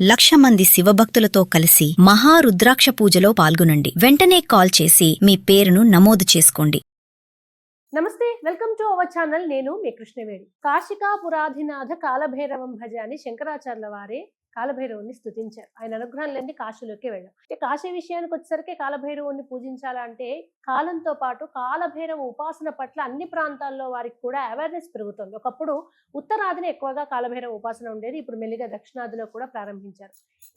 1,00,000 మంది శివభక్తులతో కలిసి మహారుద్రాక్ష పూజలో పాల్గొనండి. వెంటనే కాల్ చేసి మీ పేరును నమోదు చేసుకోండి. నమస్తే, వెల్కమ్ టు అవర్ ఛానల్. నేను మీ కృష్ణవేణి. కాశికా పురాధినాథ కాలభైరవం భజ అని శంకరాచార్యుల వారే కాలభైరవుని స్తుతించారు. ఆయన అనుగ్రహం లేని కాశీలోకి వెళ్ళాం. కాశీ విషయానికి వచ్చేసరికి కాలభైరవుని పూజించాలంటే కాలంతో పాటు కాలభైరవ ఉపాసన పట్ల అన్ని ప్రాంతాల్లో వారికి కూడా అవేర్నెస్ పెరుగుతుంది. ఒకప్పుడు ఉత్తరాదిని ఎక్కువగా కాలభైరవ ఉపాసన ఉండేది. ఇప్పుడు మెల్లిగా దక్షిణాదిలో కూడా ప్రారంభించారు.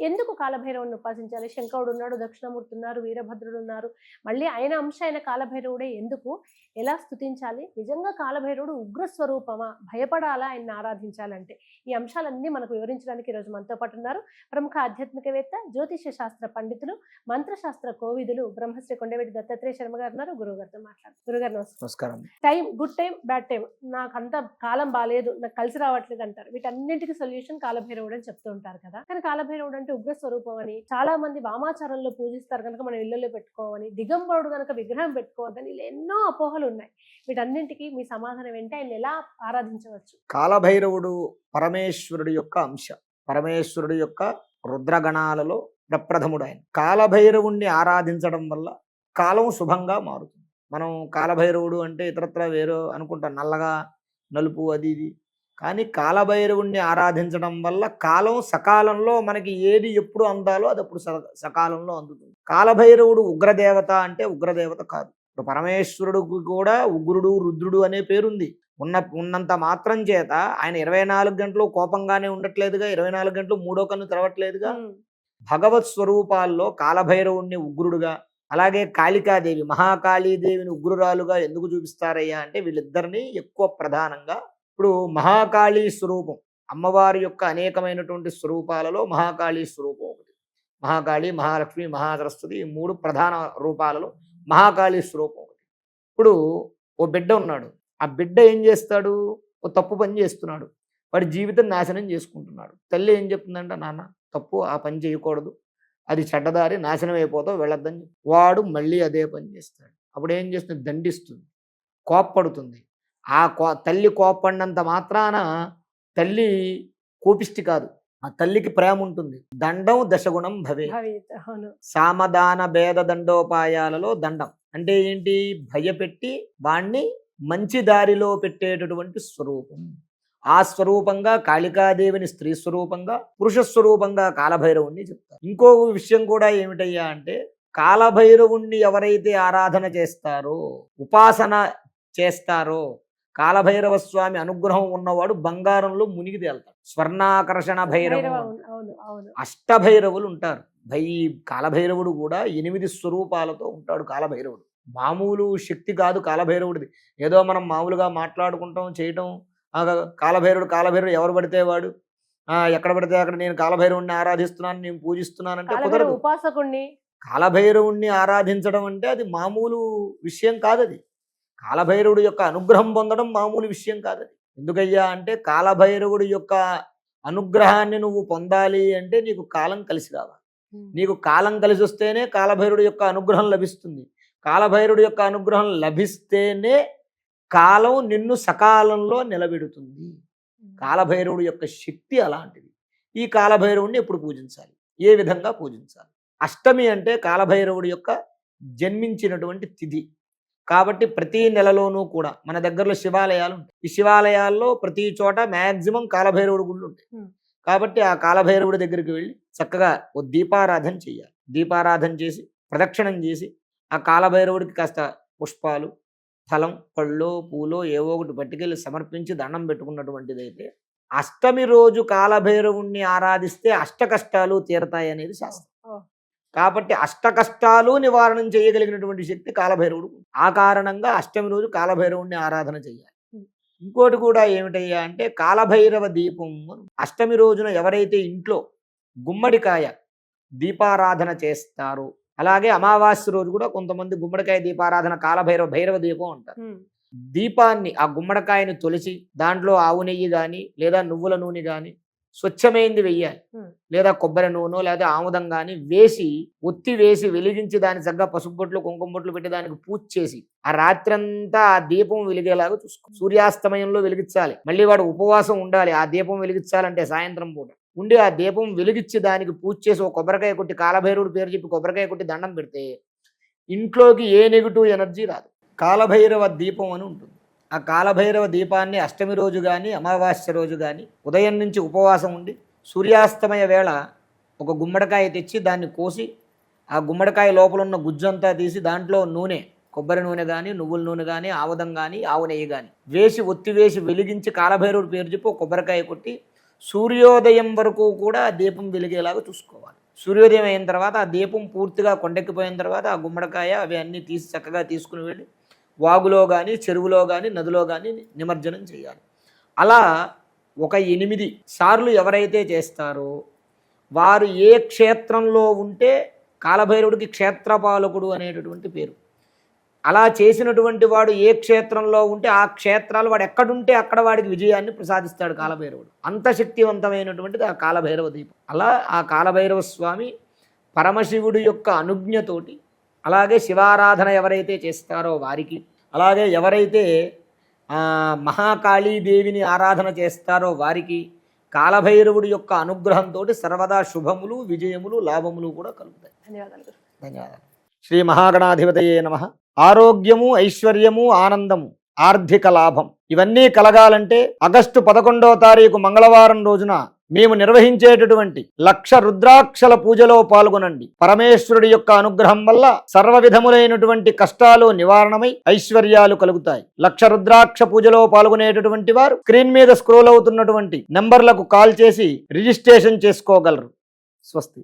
ఎందుకు కాలభైరవుని ఉపాసించాలి? శంకరుడు ఉన్నాడు, దక్షిణమూర్తి ఉన్నారు, వీరభద్రుడు ఉన్నారు. మళ్ళీ ఆయన అంశ అయిన కాలభైరవుడే ఎందుకు, ఎలా స్తుతించాలి? నిజంగా కాలభైరవుడు ఉగ్రస్వరూపమా? భయపడాలా ఆయన్ని ఆరాధించాలంటే? ఈ అంశాలన్నీ మనకు వివరించడానికి ఈరోజు మనతో పాటు ఉన్నారు ప్రముఖ ఆధ్యాత్మికవేత్త, జ్యోతిష శాస్త్ర పండితులు, మంత్రశాస్త్ర కోవిదులు బ్రహ్మశ్రీ కొండవీటి దత్తాత్రేయ శర్మ గారు ఉన్నారు. గురువు గారితో మాట్లాడు. గురుగారు నమస్కారం. Time, good time, bad time, నాకు అంత కాలం బాగాలేదు, నాకు కలిసి రావట్లేదు అంటారు. వీటన్నింటికి సొల్యూషన్ కాలభైరవుడు అని చెప్తూ ఉంటారు కదా. కానీ కాలభైరవుడు అంటే ఉగ్ర స్వరూపం అని, చాలా మంది వామాచారంలో పూజిస్తారు కనుక మనం ఇళ్లలో పెట్టుకోవని, దిగంబరుడు కనుక విగ్రహం పెట్టుకోవద్దని, ఇలా ఎన్నో అపోహలు ఉన్నాయి. వీటన్నింటికి మీ సమాధానం ఏంటి? ఆయన ఎలా ఆరాధించవచ్చు? కాలభైరవుడు పరమేశ్వరుడు యొక్క అంశ, పరమేశ్వరుడు యొక్క రుద్రగణాలలో ప్రప్రథముడు ఆయన. కాలభైరవుణ్ణి ఆరాధించడం వల్ల కాలం శుభంగా మారుతుంది. మనం కాలభైరవుడు అంటే ఇతరత్ర వేరే అనుకుంటాం, నల్లగా నలుపు అది ఇది. కానీ కాలభైరవుణ్ణి ఆరాధించడం వల్ల కాలం సకాలంలో మనకి ఏది ఎప్పుడు అందాలో అది అప్పుడు సకాలంలో అందుతుంది. కాలభైరవుడు ఉగ్రదేవత అంటే ఉగ్రదేవత కాదు. ఇప్పుడు పరమేశ్వరుడికి కూడా ఉగ్రుడు, రుద్రుడు అనే పేరుంది. ఉన్నంత మాత్రం చేత ఆయన 24 గంటలు కోపంగానే ఉండట్లేదుగా, 24 గంటలు మూడో కన్ను తెరవట్లేదుగా. భగవత్ స్వరూపాల్లో కాలభైరవుణ్ణి ఉగ్రుడుగా, అలాగే కాళికాదేవి మహాకాళీదేవిని ఉగ్రురాలుగా ఎందుకు చూపిస్తారయ్యా అంటే వీళ్ళిద్దరిని ఎక్కువ ప్రధానంగా. ఇప్పుడు మహాకాళీ స్వరూపం, అమ్మవారి యొక్క అనేకమైనటువంటి స్వరూపాలలో మహాకాళీ స్వరూపం ఒకటి. మహాకాళి, మహాలక్ష్మి, మహాసరస్వతి, ఈ 3 ప్రధాన రూపాలలో మహాకాళీ స్వరూపం ఒకటి. ఇప్పుడు ఓ బిడ్డ ఉన్నాడు, ఆ బిడ్డ ఏం చేస్తాడు? ఓ తప్పు పని చేస్తున్నాడు, వాడి జీవితం నాశనం చేసుకుంటున్నాడు. తల్లి ఏం చెప్తుందంట, నాన్న తప్పు, ఆ పని చేయకూడదు, అది చెడ్డదారి, నాశనం అయిపోతావు, వెళ్ళొద్దని. వాడు మళ్ళీ అదే పని చేస్తాడు. అప్పుడు ఏం చేస్తుంది? దండిస్తుంది, కోప్పడుతుంది. ఆ తల్లి కోప్పడినంత మాత్రాన తల్లి కోపిష్టి కాదు, ఆ తల్లికి ప్రేమ ఉంటుంది. దండం దశగుణం భవే. సామదాన భేద దండోపాయాలలో దండం అంటే ఏంటి? భయపెట్టి వాణ్ణి మంచి దారిలో పెట్టేటటువంటి స్వరూపం. ఆ స్వరూపంగా కాళికాదేవిని స్త్రీ స్వరూపంగా, పురుష స్వరూపంగా కాలభైరవుణ్ణి చెప్తారు. ఇంకో విషయం కూడా ఏమిటయ్యా అంటే, కాలభైరవుణ్ణి ఎవరైతే ఆరాధన చేస్తారో, ఉపాసన చేస్తారో, కాలభైరవ స్వామి అనుగ్రహం ఉన్నవాడు బంగారంలో మునిగి తేలుతాడు. స్వర్ణాకర్షణ భైరవం, అష్టభైరవులు ఉంటారు. కాలభైరవుడు కూడా 8 స్వరూపాలతో ఉంటాడు. కాలభైరవుడు మామూలు శక్తి కాదు కాలభైరవుడిది. ఏదో మనం మామూలుగా మాట్లాడుకుంటాం, చేయటం. కాలభైరవుడు ఎవరు పడితే వాడు, ఎక్కడ పడితే అక్కడ నేను కాలభైరవుడిని ఆరాధిస్తున్నాను, నేను పూజిస్తున్నానంటే కుదరదు. ఉపాసకుణ్ణి కాలభైరవుణ్ణి ఆరాధించడం అంటే అది మామూలు విషయం కాదది. కాలభైరవుడి యొక్క అనుగ్రహం పొందడం మామూలు విషయం కాదది. ఎందుకయ్యా అంటే కాలభైరవుడి యొక్క అనుగ్రహాన్ని నువ్వు పొందాలి అంటే నీకు కాలం కలిసి రావాలి. నీకు కాలం కలిసి వస్తేనే కాలభైరవుడి యొక్క అనుగ్రహం లభిస్తుంది. కాలభైరవుడి యొక్క అనుగ్రహం లభిస్తేనే కాలం నిన్ను సకాలంలో నిలబెడుతుంది. కాలభైరవుడి యొక్క శక్తి అలాంటిది. ఈ కాలభైరవుడిని ఎప్పుడు పూజించాలి, ఏ విధంగా పూజించాలి? అష్టమి అంటే కాలభైరవుడి యొక్క జన్మించినటువంటి తిథి. కాబట్టి ప్రతి నెలలోనూ కూడా మన దగ్గరలో శివాలయాలు ఉంటాయి. ఈ శివాలయాల్లో ప్రతి చోట మ్యాక్సిమం కాలభైరవుడి గుళ్ళు ఉంటాయి. కాబట్టి ఆ కాలభైరవుడి దగ్గరికి వెళ్ళి చక్కగా ఓ దీపారాధన చేయాలి. దీపారాధన చేసి ప్రదక్షిణం చేసి ఆ కాలభైరవుడికి కాస్త పుష్పాలు, ఫలం, పళ్ళో పూలో ఏవో ఒకటి పట్టుకెళ్ళి సమర్పించి దండం పెట్టుకున్నటువంటిదైతే అష్టమి రోజు కాలభైరవుణ్ణి ఆరాధిస్తే అష్ట కష్టాలు తీరతాయి అనేది శాస్త్రం. కాబట్టి అష్ట కష్టాలు నివారణ చేయగలిగినటువంటి శక్తి కాలభైరవుడు. ఆ కారణంగా అష్టమి రోజు కాలభైరవుణ్ణి ఆరాధన చేయాలి. ఇంకోటి కూడా ఏమిటయ్యా అంటే కాలభైరవ దీపం. అష్టమి రోజున ఎవరైతే ఇంట్లో గుమ్మడికాయ దీపారాధన చేస్తారో, అలాగే అమావాస్య రోజు కూడా కొంతమంది గుమ్మడికాయ దీపారాధన భైరవ దీపం అంటారు. దీపాన్ని, ఆ గుమ్మడికాయని తొలిచి దాంట్లో ఆవు నెయ్యి కానీ లేదా నువ్వుల నూనె కానీ స్వచ్ఛమైంది వెయ్యాలి, లేదా కొబ్బరి నూనె లేదా ఆముదం కానీ వేసి ఒత్తి వేసి వెలిగించి దాని చక్కగా పసుపు బొట్లు, కుంకుమ బొట్లు పెట్టి దానికి పూజ చేసి ఆ రాత్రంతా ఆ దీపం వెలిగేలాగా చూసుకో. సూర్యాస్తమయంలో వెలిగించాలి. మళ్ళీ వాడు ఉపవాసం ఉండాలి ఆ దీపం వెలిగించాలంటే సాయంత్రం పూట. ఉండి ఆ దీపం వెలిగించి దానికి పూజ చేసి ఒక కొబ్బరికాయ కొట్టి కాలభైరవుడి పేరు చెప్పి కొబ్బరికాయ కొట్టి దండం పెడితే ఇంట్లోకి ఏ నెగిటివ్ ఎనర్జీ రాదు. కాలభైరవ దీపం అని ఉంటుంది. ఆ కాలభైరవ దీపాన్ని అష్టమి రోజు కానీ అమావాస్య రోజు కానీ ఉదయం నుంచి ఉపవాసం ఉండి సూర్యాస్తమయ వేళ ఒక గుమ్మడికాయ తెచ్చి దాన్ని కోసి ఆ గుమ్మడికాయ లోపల ఉన్న గుజ్జంతా తీసి దాంట్లో నూనె, కొబ్బరి నూనె కానీ నువ్వుల నూనె కానీ ఆముదం కానీ ఆవు నెయ్యి కానీ వేసి ఒత్తి వేసి వెలిగించి కాలభైరవుడి పేరు చెప్పి కొబ్బరికాయ కొట్టి సూర్యోదయం వరకు కూడా ఆ దీపం వెలిగేలాగా చూసుకోవాలి. సూర్యోదయం అయిన తర్వాత ఆ దీపం పూర్తిగా కొండెక్కిపోయిన తర్వాత ఆ గుమ్మడికాయ అవి అన్నీ తీసి చక్కగా తీసుకుని వెళ్ళి వాగులో కానీ చెరువులో కానీ నదిలో కానీ నిమజ్జనం చేయాలి. అలా ఒక 8 సార్లు ఎవరైతే చేస్తారో వారు ఏ క్షేత్రంలో ఉంటే కాలభైరవుడికి క్షేత్రపాలకుడు అనేటటువంటి పేరు. అలా చేసినటువంటి వాడు ఏ క్షేత్రంలో ఉంటే ఆ క్షేత్రాలు వాడు ఎక్కడుంటే అక్కడ వాడికి విజయాన్ని ప్రసాదిస్తాడు కాలభైరవుడు. అంత శక్తివంతమైనటువంటిది ఆ కాలభైరవ దీపం. అలా ఆ కాలభైరవ స్వామి పరమశివుడి యొక్క అనుజ్ఞతోటి, అలాగే శివారాధన ఎవరైతే చేస్తారో వారికి, అలాగే ఎవరైతే మహాకాళీదేవిని ఆరాధన చేస్తారో వారికి కాలభైరవుడి యొక్క అనుగ్రహంతో సర్వదా శుభములు, విజయములు, లాభములు కూడా కలుగుతాయి. ధన్యవాదాలు. ధన్యవాదాలు. శ్రీ మహాగణాధిపతయే నమః. ఆరోగ్యము, ఐశ్వర్యము, ఆనందము, ఆర్థిక లాభం ఇవన్నీ కలగాలంటే ఆగస్టు 11వ తారీఖు మంగళవారం రోజున మేము నిర్వహించేటటువంటి 1,00,000 రుద్రాక్షల పూజలో పాల్గొనండి. పరమేశ్వరుడి యొక్క అనుగ్రహం వల్ల సర్వ విధములైనటువంటి కష్టాలు నివారణమై ఐశ్వర్యాలు కలుగుతాయి. 1,00,000 రుద్రాక్ష పూజలో పాల్గొనేటటువంటి వారు స్క్రీన్ మీద స్క్రోల్ అవుతున్నటువంటి నంబర్లకు కాల్ చేసి రిజిస్ట్రేషన్ చేసుకోగలరు. స్వస్తి.